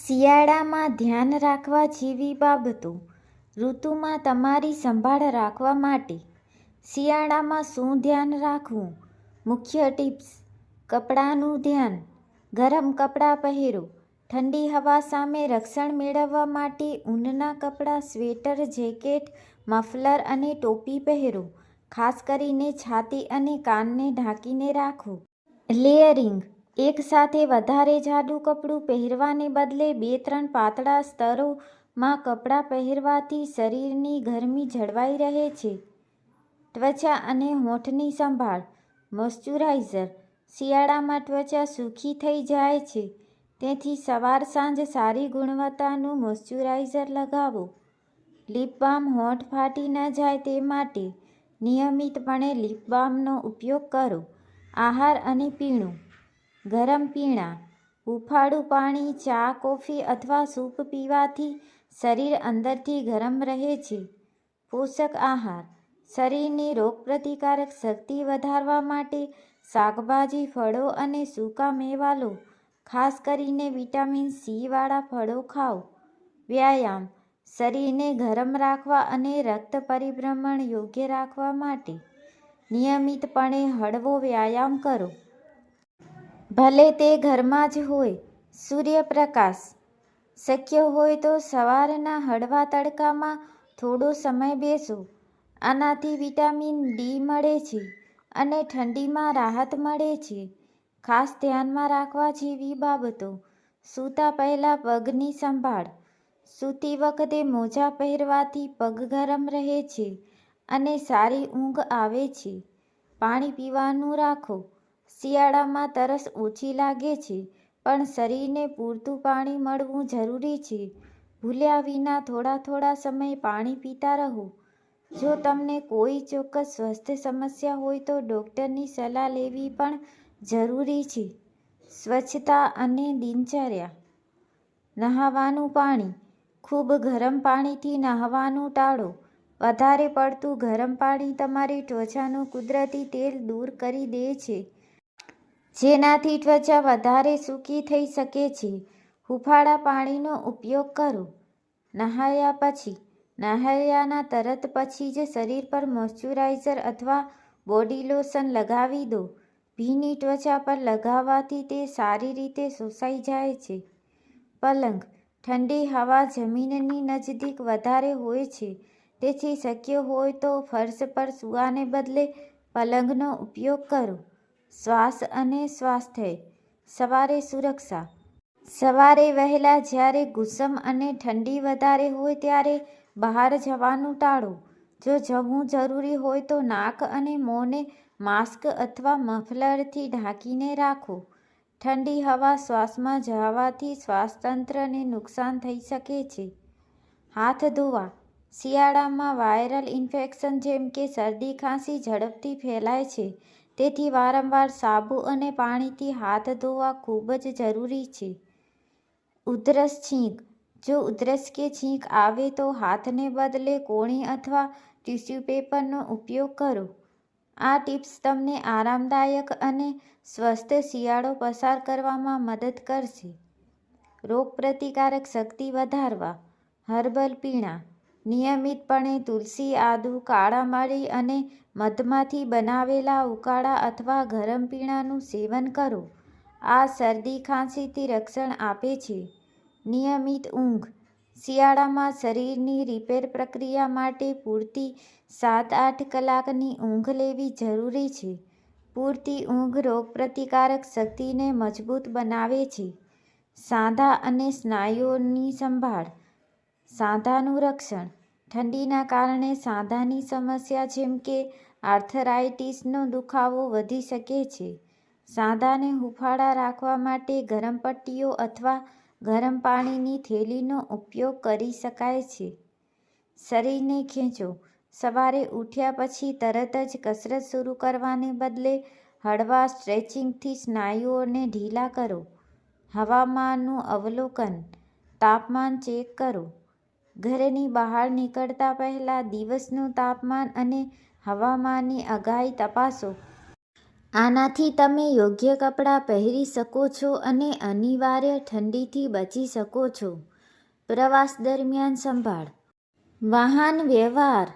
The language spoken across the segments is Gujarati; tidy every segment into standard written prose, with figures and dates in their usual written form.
શિયાળામાં ધ્યાન રાખવા જેવી બાબતો. ઋતુમાં તમારી સંભાળ રાખવા માટે શિયાળામાં શું ધ્યાન રાખવું? મુખ્ય ટિપ્સ. કપડાનું ધ્યાન. ગરમ કપડાં પહેરો. ઠંડી હવા સામે રક્ષણ મેળવવા માટે ઊનના કપડાં, સ્વેટર, જેકેટ, મફલર અને ટોપી પહેરો. ખાસ કરીને છાતી અને કાનને ઢાંકીને રાખો. લેયરિંગ. એક સાથે વધારે જાડું કપડું પહેરવાને બદલે 2-3 પાતળા સ્તરોમાં કપડાં પહેરવાથી શરીરની ગરમી જળવાઈ રહે છે. ત્વચા અને હોઠની સંભાળ. મોઇશ્ચરાઇઝર. શિયાળામાં ત્વચા સૂકી થઈ જાય છે, તેથી સવાર-સાંજ સારી ગુણવત્તાનું મોઇશ્ચરાઇઝર લગાવો. લિપ બામ. હોઠ ફાટી ન જાય તે માટે નિયમિતપણે લિપ બામનો ઉપયોગ કરો. આહાર અને પીણું. ગરમ પીણાં. હૂંફાળું પાણી, ચા, કોફી અથવા સૂપ પીવાથી શરીર અંદરથી ગરમ રહે છે. પોષક આહાર. શરીરની રોગપ્રતિકારક શક્તિ વધારવા માટે શાકભાજી, ફળો અને સૂકા મેવા લો. ખાસ કરીને વિટામિન સી વાળા ફળો ખાઓ. વ્યાયામ. શરીરને ગરમ રાખવા અને રક્ત પરિભ્રમણ યોગ્ય રાખવા માટે નિયમિતપણે હળવો વ્યાયામ કરો. ભલે તે ઘરમાં જ હોય. સૂર્યપ્રકાશ. શક્ય હોય તો સવારના હળવા તડકામાં થોડો સમય બેસો. આનાથી વિટામિન ડી મળે છે અને ઠંડીમાં રાહત મળે છે. ખાસ ધ્યાનમાં રાખવા જેવી બાબતો. સૂતા પહેલા પગની સંભાળ. સૂતી વખતે મોજા પહેરવાથી પગ ગરમ રહે છે અને સારી ઊંઘ આવે છે. પાણી પીવાનું રાખો. શિયાળામાં તરસ ઓછી લાગે છે, પણ શરીરને પૂરતું પાણી મળવું જરૂરી છે. ભૂલ્યા વિના થોડા સમય પાણી પીતા રહો. જો તમને કોઈ ચોક્કસ સ્વાસ્થ્ય સમસ્યા હોય તો ડૉક્ટરની સલાહ લેવી પણ જરૂરી છે. સ્વચ્છતા અને દિનચર્યા. નહાવાનું પાણી. ખૂબ ગરમ પાણીથી નહાવાનું ટાળો. વધારે પડતું ગરમ પાણી તમારી ત્વચાનું કુદરતી તેલ દૂર કરી દે છે, જેનાથી ત્વચા વધારે સૂકી થઈ શકે છે. હૂંફાળા પાણીનો ઉપયોગ કરો. નહાયા પછી. નહાયાના તરત પછી જ શરીર પર મોઇશ્ચરાઇઝર અથવા બોડી લોશન લગાવી દો. ભીની ત્વચા પર લગાવવાથી તે સારી રીતે શોષાઈ જાય છે. પલંગ. ઠંડી હવા જમીનની નજીક વધારે હોય છે, તેથી શક્ય હોય તો ફર્શ પર સૂવાને બદલે પલંગનો ઉપયોગ કરો. શ્વાસ અને સ્વાસ્થ્ય. સવારે સુરક્ષા. સવારે વહેલા જ્યારે ગુસ્સમ અને ઠંડી વધારે હોય ત્યારે બહાર જવાનું ટાળો. જો જવું જરૂરી હોય તો નાક અને મોંને માસ્ક અથવા મફલરથી ઢાંકીને રાખો. ઠંડી હવા શ્વાસમાં જવાથી શ્વાસતંત્રને નુકસાન થઈ શકે છે. હાથ ધોવા. શિયાળામાં વાયરલ ઇન્ફેક્શન જેમ કે શરદી, ખાંસી ઝડપથી ફેલાય છે, તેથી વારંવાર સાબુ અને પાણીથી હાથ ધોવા ખૂબ જ જરૂરી છે. ઉધરસ, છીંક. જો ઉધરસ કે છીંક આવે તો હાથને બદલે કોણી અથવા ટિશ્યુ પેપરનો ઉપયોગ કરો. આ ટિપ્સ તમને આરામદાયક અને સ્વસ્થ શિયાળો પસાર કરવામાં મદદ કરશે. રોગપ્રતિકારક શક્તિ વધારવા. હર્બલ પીણાં. નિયમિતપણે તુલસી, આદુ, કાળા મરી અને મધમાંથી બનાવેલા ઉકાળા અથવા ગરમ પીણાંનું સેવન કરો. આ શરદી, ખાંસીથી રક્ષણ આપે છે. નિયમિત ઊંઘ. શિયાળામાં શરીરની રિપેર પ્રક્રિયા માટે પૂરતી 7-8 કલાકની ઊંઘ લેવી જરૂરી છે. પૂરતી ઊંઘ રોગપ્રતિકારક શક્તિને મજબૂત બનાવે છે. સાંધા અને સ્નાયુઓની સંભાળ. સાંધાનું રક્ષણ. ઠંડીના કારણે સાંધાની સમસ્યા જેમ કે આર્થરાઇટિસનો દુખાવો વધી શકે છે. સાંધાને હૂંફાળા રાખવા માટે ગરમ પટ્ટીઓ અથવા ગરમ પાણીની થેલીનો ઉપયોગ કરી શકાય છે. શરીરને ખેંચો. સવારે ઉઠ્યા પછી તરત જ કસરત શરૂ કરવાને બદલે હળવા સ્ટ્રેચિંગથી સ્નાયુઓને ઢીલા કરો. હવામાનનું અવલોકન. તાપમાન ચેક કરો. ઘરની બહાર નીકળતા પહેલા દિવસનું તાપમાન અને હવામાનની આગાહી તપાસો. આનાથી તમે યોગ્ય કપડાં પહેરી શકો છો અને અનિવાર્ય ઠંડીથી બચી શકો છો. પ્રવાસ દરમિયાન સંભાળ. વાહન વ્યવહાર.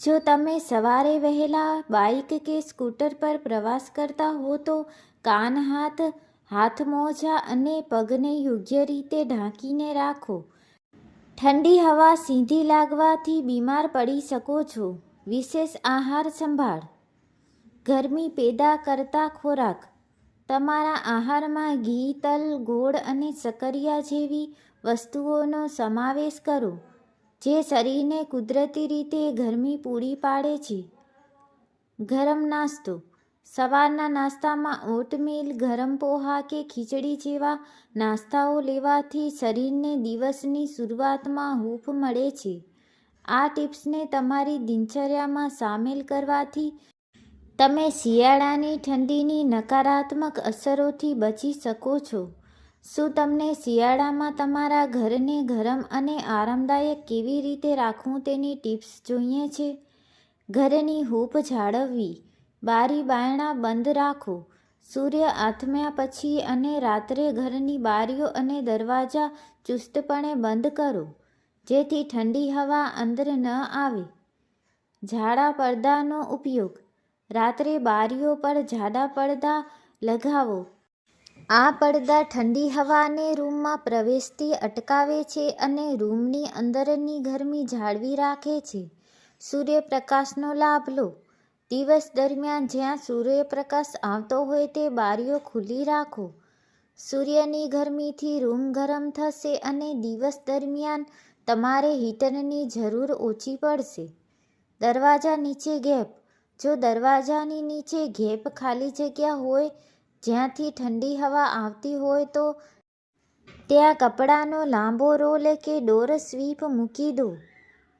જો તમે સવારે વહેલા બાઇક કે સ્કૂટર પર પ્રવાસ કરતા હો તો કાન, હાથમોજા અને પગને યોગ્ય રીતે ઢાંકીને રાખો. ઠંડી હવા સીધી લાગવાથી બીમાર પડી શકો છો. વિશેષ આહાર સંભાળ. ગરમી પેદા કરતા ખોરાક. તમારા આહારમાં ઘી, તલ, ગોળ અને શક્કરિયા જેવી વસ્તુઓનો સમાવેશ કરો, જે શરીરને કુદરતી રીતે ગરમી પૂરી પાડે છે. ગરમ નાસ્તો. સવારના નાસ્તામાં ઓટમીલ, ગરમ પોહા કે ખીચડી જેવા નાસ્તાઓ લેવાથી શરીરને દિવસની શરૂઆતમાં હૂંફ મળે છે. આ ટિપ્સને તમારી દિનચર્યામાં સામેલ કરવાથી તમે શિયાળાની ઠંડીની નકારાત્મક અસરોથી બચી શકો છો. શું તમને શિયાળામાં તમારા ઘરને ગરમ અને આરામદાયક કેવી રીતે રાખવું તેની ટિપ્સ જોઈએ છે? ઘરની હૂંફ જાળવવી. બારી-બારણાં બંધ રાખો. સૂર્ય આથમ્યા પછી અને રાત્રે ઘરની બારીઓ અને દરવાજા ચુસ્તપણે બંધ કરો, જેથી ઠંડી હવા અંદર ન આવે. જાડા પડદાનો ઉપયોગ. રાત્રે બારીઓ પર જાડા પડદા લગાવો. આ પડદા ઠંડી હવાને રૂમમાં પ્રવેશતી અટકાવે છે અને રૂમની અંદરની ગરમી જાળવી રાખે છે. સૂર્યપ્રકાશનો લાભ લો. દિવસ દરમિયાન જ્યાં સૂર્યપ્રકાશ આવતો હોય તે બારીઓ ખુલ્લી રાખો. સૂર્યની ગરમીથી રૂમ ગરમ થશે અને દિવસ દરમિયાન તમારે હીટરની જરૂર ઓછી પડશે. દરવાજા નીચે ગેપ. જો દરવાજાની નીચે ગેપ ખાલી જગ્યા હોય જ્યાંથી ઠંડી હવા આવતી હોય તો ત્યાં કપડાનો લાંબો રોલ કે ડોર સ્વીપ મૂકી દો.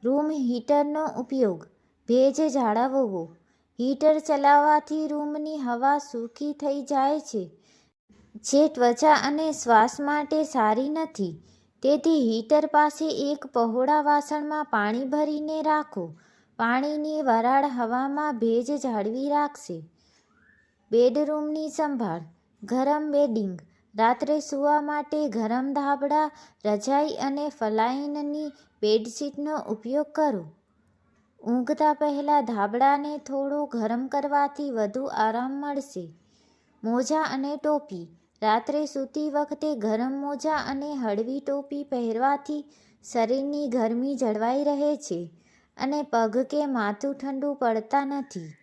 રૂમ હીટરનો ઉપયોગ. ભેજ જાળવવો. હીટર ચલાવવાથી રૂમની હવા સૂકી થઈ જાય છે, જે ત્વચા અને શ્વાસ માટે સારી નથી. તેથી હીટર પાસે એક પહોળા વાસણમાં પાણી ભરીને રાખો. પાણીની વરાળ હવામાં ભેજ જાળવી રાખશે. બેડરૂમની સંભાળ. ગરમ બેડિંગ. રાત્રે સૂવા માટે ગરમ ધાબળા, રજાઈ અને ફલાઈનની બેડશીટનો ઉપયોગ કરો. ઊંઘતા પહેલાં ધાબળાને થોડો ગરમ કરવાથી વધુ આરામ મળશે. મોજા અને ટોપી. રાત્રે સૂતી વખતે ગરમ મોજા અને હળવી ટોપી પહેરવાથી શરીરની ગરમી જળવાઈ રહે છે અને પગ કે માથું ઠંડુ પડતા નથી.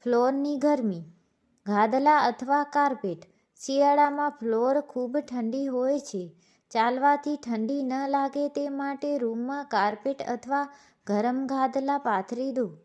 ફ્લોરની ગરમી. ગાદલા અથવા કાર્પેટ. શિયાળામાં ફ્લોર ખૂબ ઠંડી હોય છે. ચાલવાથી ઠંડી ન લાગે તે માટે રૂમમાં કાર્પેટ અથવા ગરમ ગાદલા પાથરી દો.